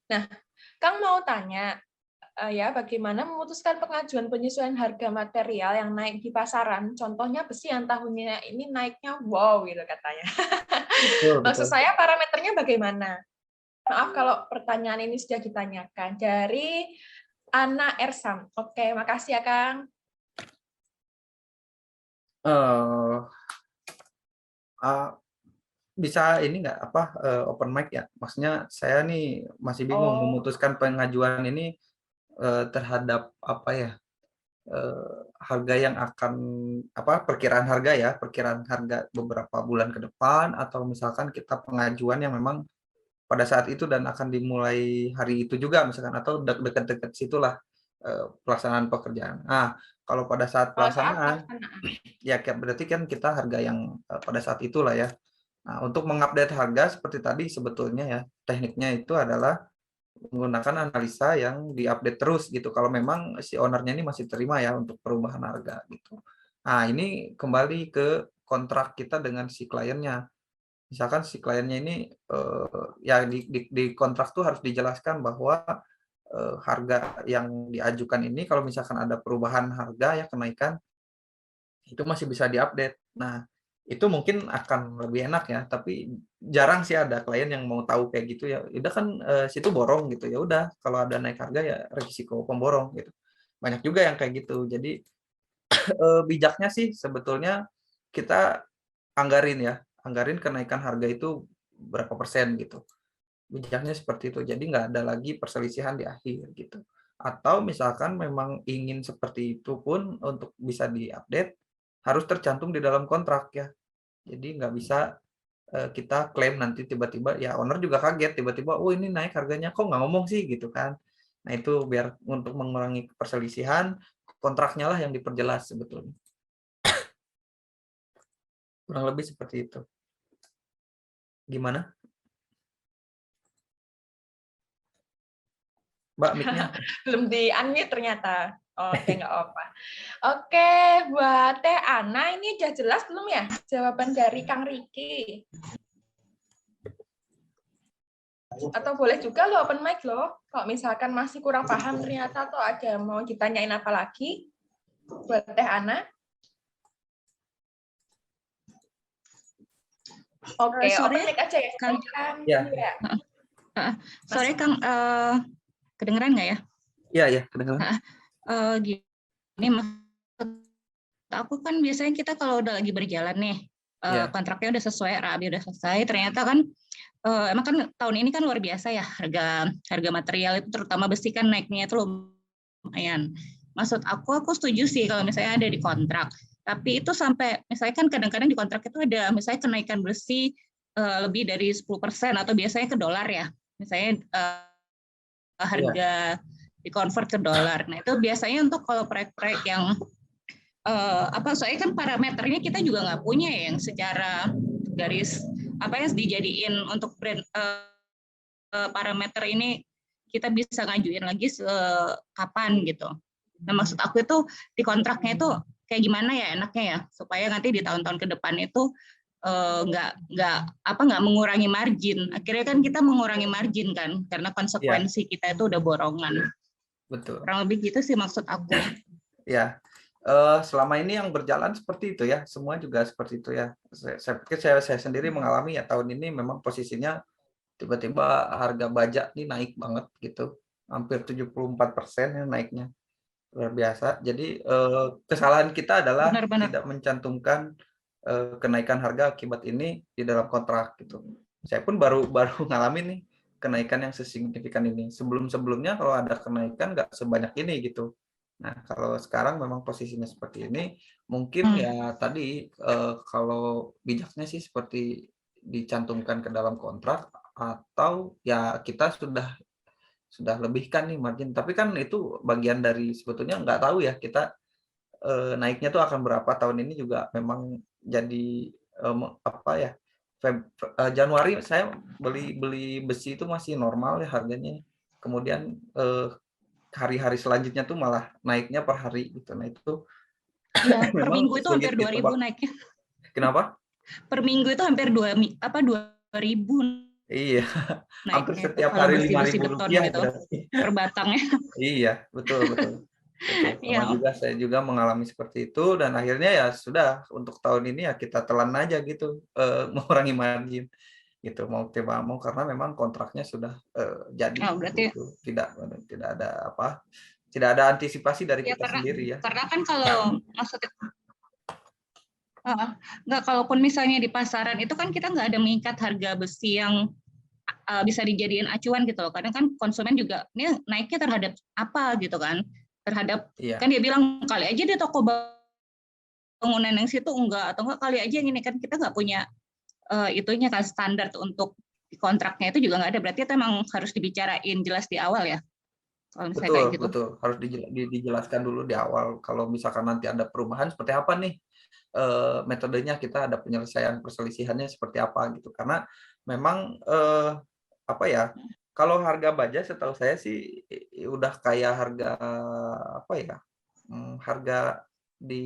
Nah, Kang mau tanya, ya bagaimana memutuskan pengajuan penyesuaian harga material yang naik di pasaran? Contohnya besi yang tahunnya ini naiknya wow gitu katanya. Betul, Maksud betul. saya parameternya bagaimana? Maaf kalau pertanyaan ini sudah ditanyakan. Dari Ana Ersam. Oke, makasih ya Kang. Eh, ah, bisa ini nggak apa open mic ya? Maksudnya saya nih masih bingung Oh, memutuskan pengajuan ini terhadap apa ya? Harga yang akan apa perkiraan harga beberapa bulan ke depan atau misalkan kita pengajuan yang memang pada saat itu dan akan dimulai hari itu juga misalkan atau dekat-dekat situlah pelaksanaan pekerjaan. Nah, kalau pada saat saat pelaksanaan pelaksanaan. ya berarti kan kita harga yang pada saat itulah ya. Nah, untuk mengupdate harga seperti tadi sebetulnya ya, tekniknya itu adalah menggunakan analisa yang diupdate terus gitu. Kalau memang si ownernya ini masih terima ya untuk perubahan harga gitu. Nah, ini kembali ke kontrak kita dengan si kliennya. Misalkan si kliennya ini ya di kontrak tuh harus dijelaskan bahwa harga yang diajukan ini kalau misalkan ada perubahan harga ya kenaikan itu masih bisa diupdate. Nah, itu mungkin akan lebih enak ya, tapi jarang sih ada klien yang mau tahu kayak gitu ya. Udah kan situ borong gitu. Ya udah kalau ada naik harga ya risiko pemborong gitu. Banyak juga yang kayak gitu. Jadi bijaknya sih sebetulnya kita anggarin ya, anggarin kenaikan harga itu berapa persen gitu. Bijaknya seperti itu. Jadi nggak ada lagi perselisihan di akhir gitu. Atau misalkan memang ingin seperti itu pun untuk bisa diupdate harus tercantum di dalam kontrak ya. Jadi nggak bisa kita klaim nanti tiba-tiba ya owner juga kaget tiba-tiba, "Oh ini naik harganya, kok nggak ngomong sih?" Gitu kan. Nah itu biar untuk mengurangi perselisihan, kontraknya lah yang diperjelas sebetulnya. Kurang lebih seperti itu. Gimana, Mbak, mic-nya? Belum di-unmute ternyata. Oke, nggak apa. Oke, buat Teh Ana, ini udah jelas belum ya jawaban dari Kang Riki? Atau boleh juga lo open mic lo, kalau misalkan masih kurang paham ternyata atau ada mau ditanyain apa lagi buat Teh Ana. Oke, Sore, open mic aja ya. Kang. Ya, Iya. Sore, Kang. Kedengeran nggak ya? iya, iya, kedengaran. Gini, maksud aku kan biasanya kita kalau udah lagi berjalan nih, Iya, kontraknya udah sesuai, RAB udah selesai, ternyata kan emang kan tahun ini kan luar biasa ya harga material itu terutama besi kan naiknya itu lumayan. Maksud aku setuju sih kalau misalnya ada di kontrak. Tapi itu sampai misalnya kan kadang-kadang di kontrak itu ada misalnya kenaikan besi lebih dari 10% atau biasanya ke dolar ya. Misalnya iya, harga dikonvert ke dolar. Nah, itu biasanya untuk kalau proyek-proyek yang soalnya kan parameternya kita juga nggak punya ya yang secara garis apa yang dijadiin untuk brand parameter ini kita bisa ngajuin lagi kapan gitu. Nah, maksud aku itu di kontraknya itu kayak gimana ya enaknya ya supaya nanti di tahun-tahun ke depan itu nggak mengurangi margin. Akhirnya kan kita mengurangi margin kan karena iya, konsekuensi kita itu udah borongan. betul. Kurang lebih gitu sih maksud aku. Ya, selama ini yang berjalan seperti itu ya, semua juga seperti itu ya. Saya pikir saya sendiri mengalami ya tahun ini memang posisinya tiba-tiba harga baja nih naik banget gitu, hampir 74% ya naiknya, luar biasa. Jadi, kesalahan kita adalah Benar-benar. tidak mencantumkan, kenaikan harga akibat ini di dalam kontrak gitu. Saya pun baru baru ngalamin nih kenaikan yang sesignifikan ini. Sebelum-sebelumnya kalau ada kenaikan nggak sebanyak ini gitu. Nah, kalau sekarang memang posisinya seperti ini, mungkin ya tadi, kalau bijaknya sih seperti dicantumkan ke dalam kontrak atau ya kita sudah lebihkan nih margin. Tapi kan itu bagian dari sebetulnya nggak tahu ya kita, naiknya tuh akan berapa tahun ini juga memang jadi, apa ya, Januari saya beli beli besi itu masih normal ya harganya. Kemudian, hari-hari selanjutnya tuh malah naiknya per hari gitu. Nah itu Iya, per memang minggu itu hampir sulit 2.000 ditebak. naiknya. Kenapa? Per minggu itu hampir 2.000. Iya, hampir naiknya itu setiap kalau hari besi-besi Rp5.000 beton gitu berarti. per batangnya. Iya, betul betul. Betul, sama Iya, juga saya juga mengalami seperti itu dan akhirnya ya sudah untuk tahun ini ya kita telan aja gitu, mengurangi margin gitu, mau tidak mau karena memang kontraknya sudah, jadi oh, berarti gitu. Tidak ada apa, tidak ada antisipasi dari ya kita sendiri ya. karena kan kalau maksudnya nggak, kalaupun misalnya di pasaran itu kan kita nggak ada mengikat harga besi yang bisa dijadiin acuan gitu loh. Kadang kan konsumen juga ini naiknya terhadap apa gitu kan, terhadap Iya, kan dia bilang kali aja di toko bangunan yang situ enggak, atau enggak kali aja yang ini, kan kita nggak punya itunya kan standar untuk di kontraknya itu juga nggak ada. Berarti itu emang harus dibicarain jelas di awal ya kalau misalnya betul kayak gitu. betul, harus dijelaskan dulu di awal kalau misalkan nanti ada perubahan seperti apa nih, metodenya, kita ada penyelesaian perselisihannya seperti apa gitu. Karena memang, apa ya, kalau harga baja setahu saya sih udah kayak harga apa ya, harga di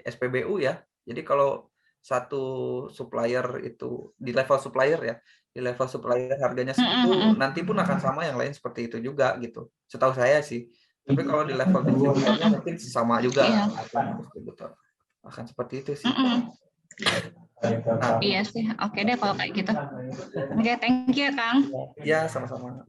SPBU ya. Jadi kalau satu supplier itu di level supplier ya, di level supplier harganya segitu, nanti pun akan sama yang lain seperti itu juga gitu, setahu saya sih. Tapi kalau di level distributornya mungkin sama juga Iya. akan distributor, akan seperti itu sih. Iya sih, oke deh kalau kayak gitu. Oke, thank you ya Kang. Ya, sama-sama.